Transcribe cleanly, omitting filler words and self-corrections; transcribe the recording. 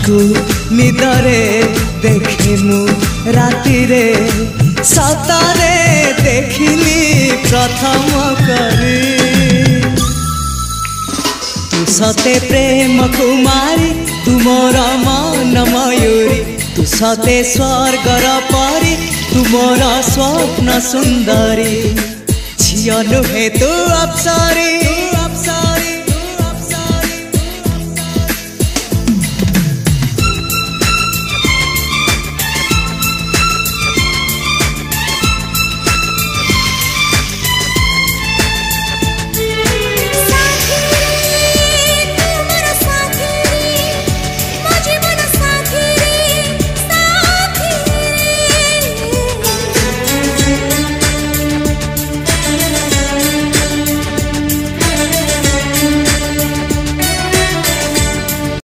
को निदरे देखे मु राति रे सतारे देखिली प्रथम करी तू सते प्रेम कुमारी तुमर मन मयूरी तू सते स्वर्गर परी तुमर स्वप्न सुंदरी झियो नुहे तू अप्सरी